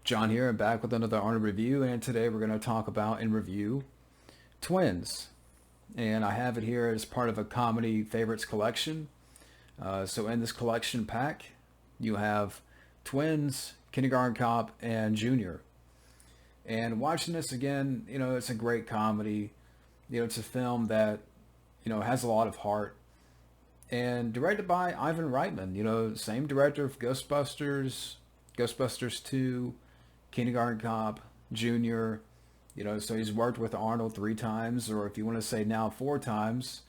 John here, and back with another Arnold review, and today we're going to talk about and review Twins. And I have it here as part of a comedy favorites collection. So in this collection pack, you have Twins, Kindergarten Cop, and Junior. And watching this again, it's a great comedy. It's a film that, has a lot of heart. And directed by Ivan Reitman, same director of Ghostbusters, Ghostbusters 2, Kindergarten Cop, Junior. So he's worked with Arnold 3 times, or if you want to say now 4 times,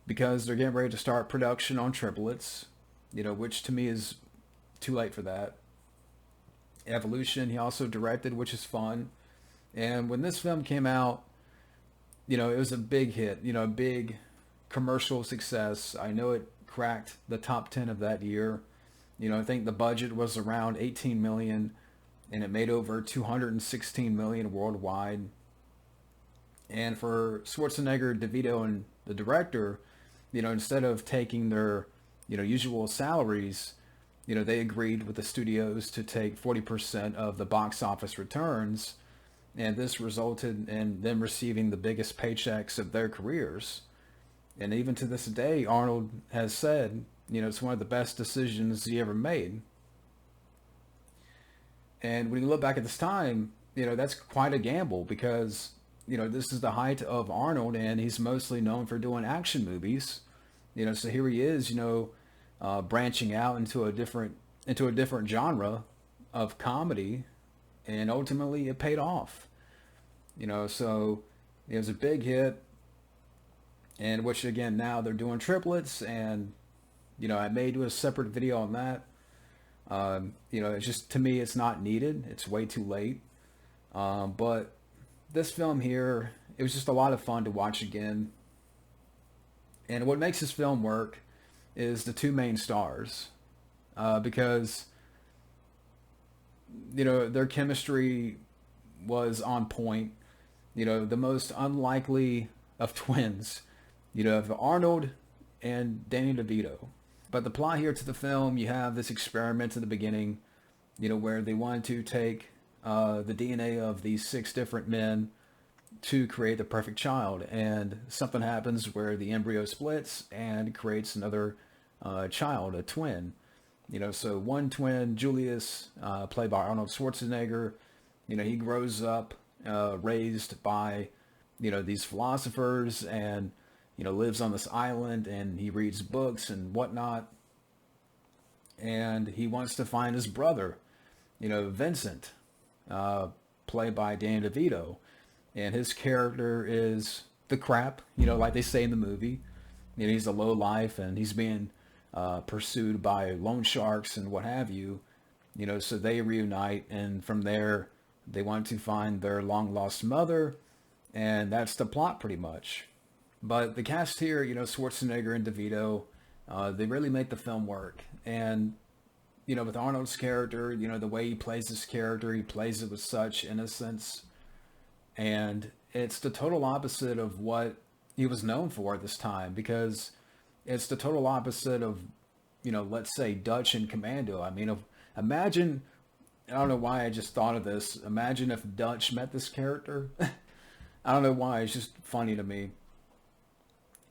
because they're getting ready to start production on triplets, which to me is too late for that. Evolution, he also directed, which is fun. And when this film came out, it was a big hit, a big commercial success. I know it cracked the top 10 of that year. I think the budget was around 18 million and it made over 216 million worldwide. And for Schwarzenegger, DeVito, and the director, instead of taking their, usual salaries, they agreed with the studios to take 40% of the box office returns, and this resulted in them receiving the biggest paychecks of their careers. And even to this day, Arnold has said, it's one of the best decisions he ever made. And when you look back at this time, that's quite a gamble because, this is the height of Arnold and he's mostly known for doing action movies. So here he is, branching out into a different genre of comedy, and ultimately it paid off. So it was a big hit, and which again now they're doing triplets, and I may do a separate video on that. It's just, to me, it's not needed. It's way too late. But this film here, it was just a lot of fun to watch again. And what makes this film work is the two main stars, because their chemistry was on point. The most unlikely of twins, of Arnold and Danny DeVito. But the plot here to the film, you have this experiment in the beginning, where they wanted to take the DNA of these 6 different men to create the perfect child. And something happens where the embryo splits and creates another child, a twin. So one twin, Julius, played by Arnold Schwarzenegger, he grows up raised by, these philosophers, and lives on this island, and he reads books and whatnot. And he wants to find his brother, Vincent, played by Danny DeVito. And his character is the crap, like they say in the movie. He's a low life, and he's being pursued by loan sharks and what have you. So they reunite, and from there, they want to find their long lost mother, and that's the plot pretty much. But the cast here, Schwarzenegger and DeVito, they really make the film work. And, with Arnold's character, the way he plays this character, he plays it with such innocence. And it's the total opposite of what he was known for at this time, because it's the total opposite of, let's say Dutch and Commando. I mean, imagine, I don't know why I just thought of this. Imagine if Dutch met this character. I don't know why. It's just funny to me.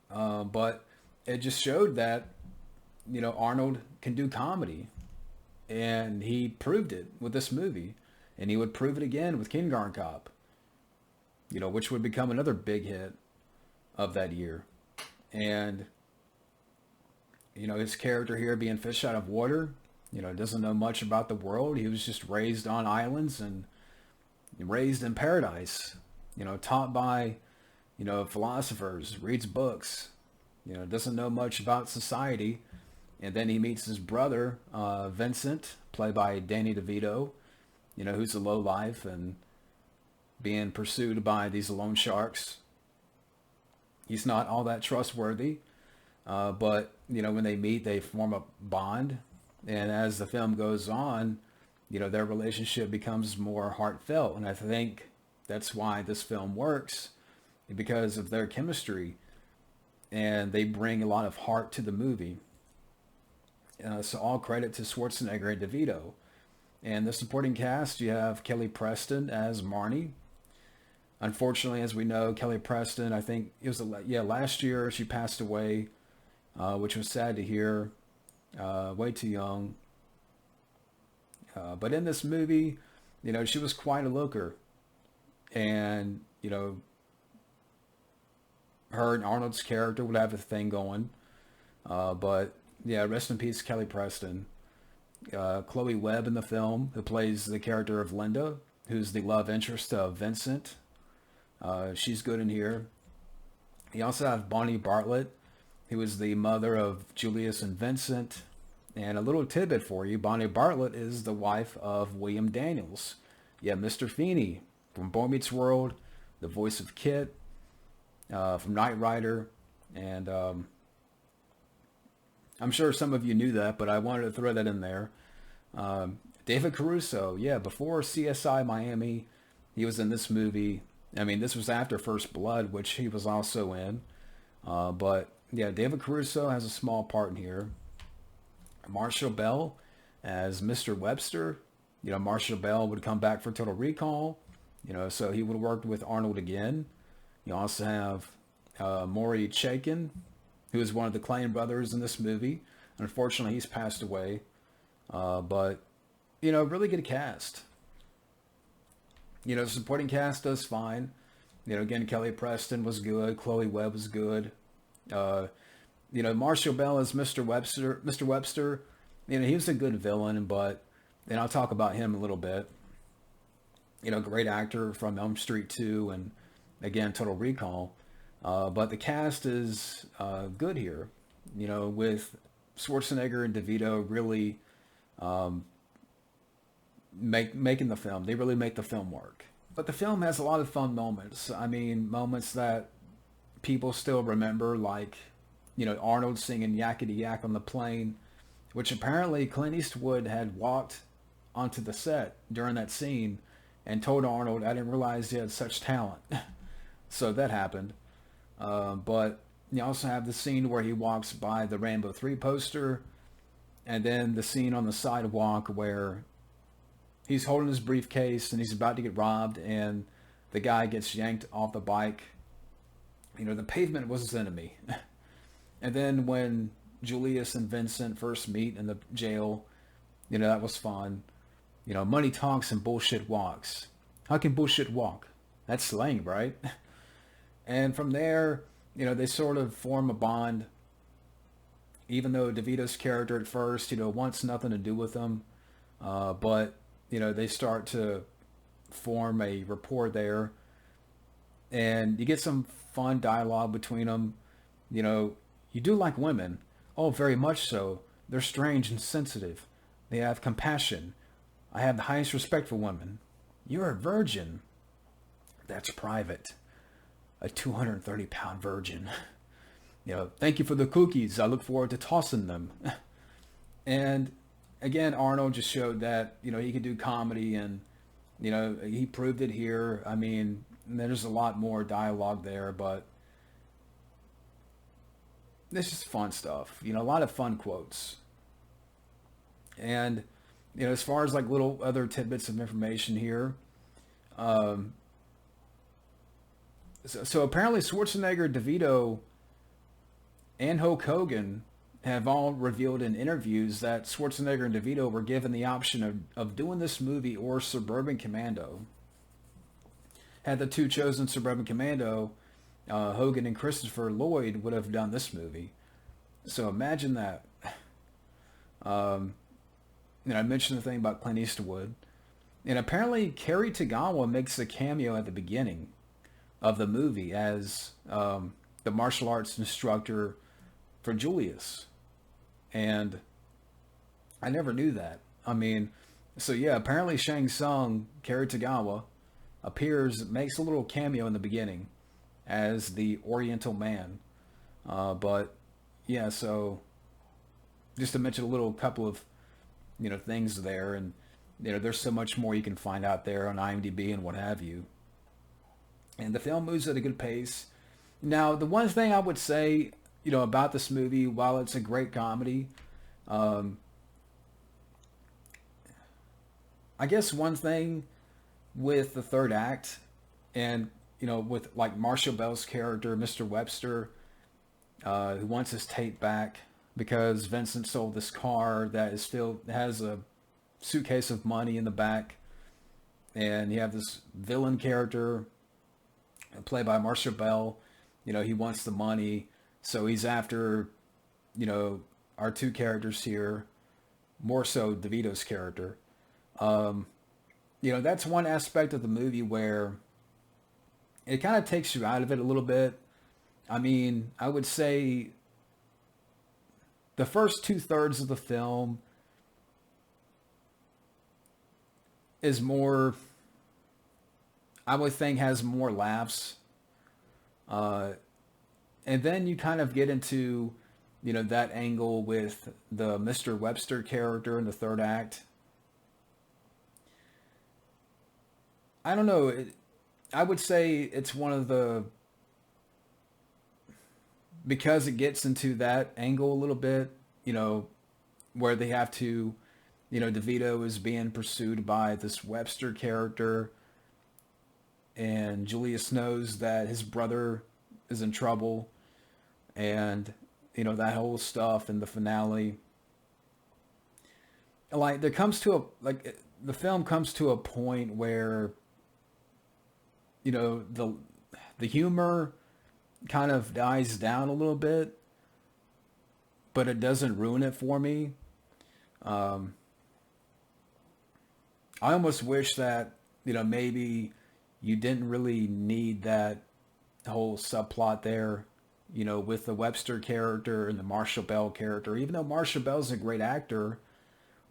But it just showed that, Arnold can do comedy. And he proved it with this movie. And he would prove it again with Kindergarten Cop, which would become another big hit of that year. And, his character here being fish out of water, doesn't know much about the world. He was just raised on islands and raised in paradise, taught by philosophers, reads books, doesn't know much about society. And then he meets his brother, Vincent, played by Danny DeVito, who's a lowlife and being pursued by these loan sharks. He's not all that trustworthy, but, when they meet, they form a bond. And as the film goes on, their relationship becomes more heartfelt. And I think that's why this film works, because of their chemistry, and they bring a lot of heart to the movie. So all credit to Schwarzenegger and DeVito. And the supporting cast, you have Kelly Preston as Marnie. Unfortunately, as we know, Kelly Preston, I think it was last year she passed away, which was sad to hear. Way too young. But in this movie, she was quite a looker, and her and Arnold's character would have a thing going. But yeah, rest in peace, Kelly Preston. Chloe Webb in the film, who plays the character of Linda, who's the love interest of Vincent. She's good in here. You also have Bonnie Bartlett, who is the mother of Julius and Vincent. And a little tidbit for you, Bonnie Bartlett is the wife of William Daniels. Yeah, Mr. Feeney from Boy Meets World, the voice of Kit, from Knight Rider. And I'm sure some of you knew that, but I wanted to throw that in there. David Caruso, yeah, before CSI Miami, he was in this movie. I mean, this was after First Blood, which he was also in. But yeah, David Caruso has a small part in here. Marshall Bell as Mr. Webster. Marshall Bell would come back for Total Recall. So he would have worked with Arnold again. You also have Maury Chaykin, who is one of the Clay brothers in this movie. Unfortunately, he's passed away. But, really good cast. Supporting cast does fine. Again, Kelly Preston was good. Chloe Webb was good. Marshall Bell as Mr. Webster. Mr. Webster, he was a good villain, but, and I'll talk about him a little bit. Great actor from Elm Street 2 and, again, Total Recall. But the cast is good here, with Schwarzenegger and DeVito really making the film. They really make the film work. But the film has a lot of fun moments. I mean, moments that people still remember, like, Arnold singing Yakety Yak on the plane, which apparently Clint Eastwood had walked onto the set during that scene and told Arnold, I didn't realize he had such talent. So that happened. But you also have the scene where he walks by the Rambo 3 poster, and then the scene on the sidewalk where he's holding his briefcase and he's about to get robbed, and the guy gets yanked off the bike. The pavement was his enemy. And then when Julius and Vincent first meet in the jail, that was fun. Money talks and bullshit walks. How can bullshit walk? That's slang, right? And from there, they sort of form a bond. Even though DeVito's character at first, wants nothing to do with them. But, they start to form a rapport there. And you get some fun dialogue between them. You do like women. Oh, very much so. They're strange and sensitive. They have compassion. I have the highest respect for women. You're a virgin. That's private. A 230-pound virgin. Thank you for the cookies. I look forward to tossing them. And again, Arnold just showed that, he could do comedy, and, he proved it here. I mean, there's a lot more dialogue there, but this is fun stuff. A lot of fun quotes. And, as far as like little other tidbits of information here, so apparently Schwarzenegger, DeVito, and Hulk Hogan have all revealed in interviews that Schwarzenegger and DeVito were given the option of doing this movie or Suburban Commando. Had the two chosen Suburban Commando, Hogan and Christopher Lloyd would have done this movie. So imagine that. I mentioned the thing about Clint Eastwood. And apparently Cary Tagawa makes a cameo at the beginning of the movie as the martial arts instructor for Julius. And I never knew that. I mean, so yeah, apparently Shang Tsung, Cary Tagawa, makes a little cameo in the beginning as the Oriental Man. But yeah, so just to mention a little couple of, things there, and, there's so much more you can find out there on IMDb and what have you. And the film moves at a good pace. Now, the one thing I would say, about this movie, while it's a great comedy, I guess one thing with the third act, and with like Marshall Bell's character, Mr. Webster, who wants his tape back because Vincent sold this car that is still has a suitcase of money in the back, and you have this villain character played by Marshall Bell. He wants the money, so he's after our two characters here, more so DeVito's character. Um, that's one aspect of the movie where it kind of takes you out of it a little bit. I mean, I would say the first two-thirds of the film is more, I would think, has more laughs. Uh, and then you kind of get into, that angle with the Mr. Webster character in the third act. I don't know. I would say it's one of the, because it gets into that angle a little bit, where they have to, DeVito is being pursued by this Webster character, and Julius knows that his brother is in trouble, and, that whole stuff in the finale. Like, there comes to the film comes to a point where, the humor kind of dies down a little bit, but it doesn't ruin it for me. Um, I almost wish that, maybe you didn't really need that whole subplot there, with the Webster character and the Marshall Bell character. Even though Marshall Bell's a great actor,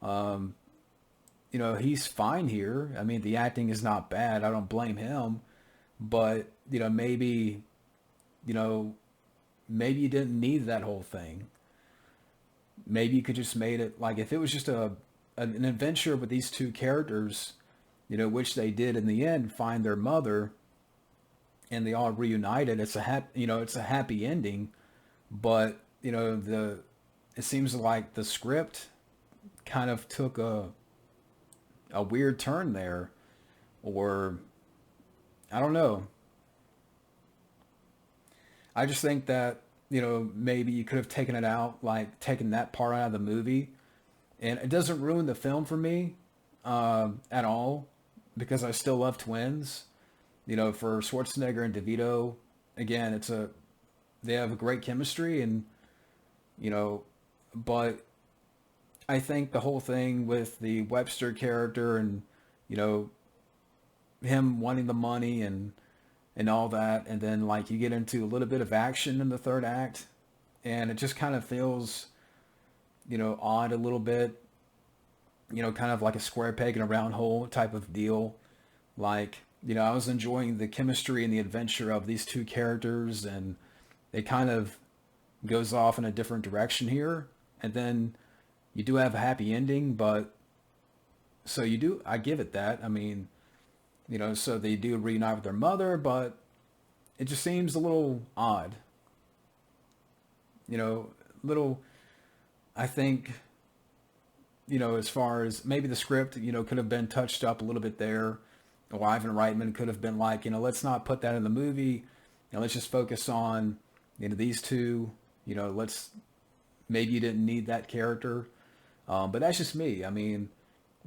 um, he's fine here. I mean, the acting is not bad. I don't blame him. But, you know, maybe you didn't need that whole thing. Maybe you could just made it like if it was just an adventure with these two characters, which they did in the end find their mother, and they all reunited. It's a happy ending, but it seems like the script kind of took a weird turn there, or I don't know. I just think that, maybe you could have taken it out, like taken that part out of the movie. And it doesn't ruin the film for me at all, because I still love twins. For Schwarzenegger and DeVito, again, they have a great chemistry, and, you know, but I think the whole thing with the Webster character and, you know, him wanting the money and all that, and then like you get into a little bit of action in the third act, and it just kind of feels, odd a little bit, kind of like a square peg in a round hole type of deal. Like, I was enjoying the chemistry and the adventure of these two characters, and it kind of goes off in a different direction here. And then you do have a happy ending, but so I give it that. I mean, so they do reunite with their mother, but it just seems a little odd. Little, I think, as far as maybe the script, could have been touched up a little bit there. Or Ivan Reitman could have been like, let's not put that in the movie. Let's just focus on, these two. Maybe you didn't need that character. But that's just me. I mean,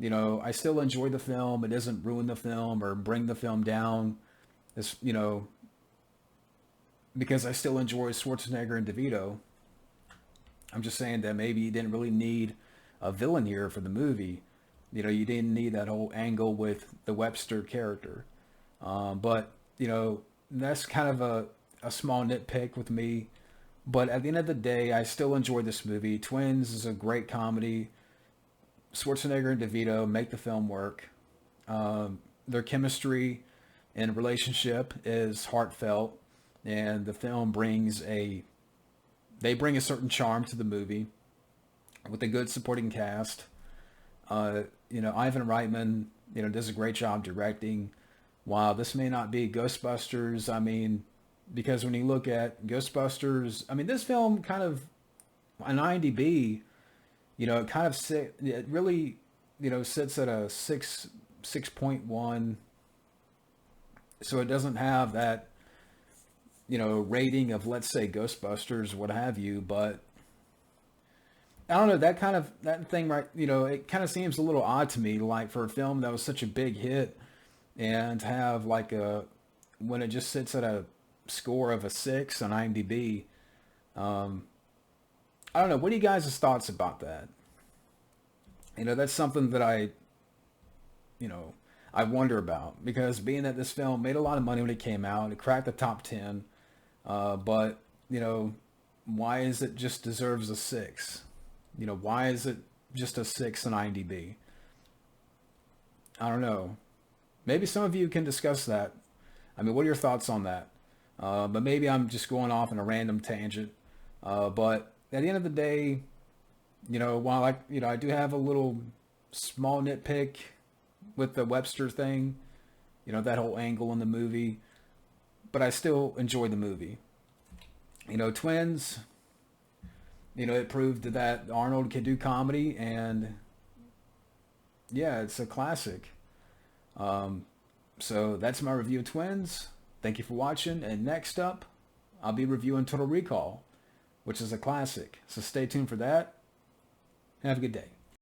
I still enjoy the film. It doesn't ruin the film or bring the film down. It's, because I still enjoy Schwarzenegger and DeVito. I'm just saying that maybe you didn't really need a villain here for the movie. You didn't need that whole angle with the Webster character. But, that's kind of a small nitpick with me. But at the end of the day, I still enjoy this movie. Twins is a great comedy. Schwarzenegger and DeVito make the film work. Their chemistry and relationship is heartfelt, and the film they bring a certain charm to the movie with a good supporting cast. Ivan Reitman, does a great job directing. While this may not be Ghostbusters, I mean, because when you look at Ghostbusters, I mean, this film kind of, on IMDb, it kind of, it really sits at a 6.1, so it doesn't have that, rating of, let's say, Ghostbusters, what have you, but I don't know, that thing, right, it kind of seems a little odd to me, like for a film that was such a big hit and to have like when it just sits at a score of a 6 on IMDb. I don't know. What are you guys' thoughts about that? That's something that you know, I wonder about, because being that this film made a lot of money when it came out, it cracked the top 10, but, why is it just deserves a 6? Why is it just a 6 on IMDb? I don't know. Maybe some of you can discuss that. I mean, what are your thoughts on that? But maybe I'm just going off in a random tangent. But at the end of the day, while I do have a little small nitpick with the Webster thing, that whole angle in the movie, but I still enjoy the movie. Twins, it proved that Arnold can do comedy, and yeah, it's a classic. So that's my review of Twins. Thank you for watching, and next up, I'll be reviewing Total Recall, which is a classic. So stay tuned for that. Have a good day.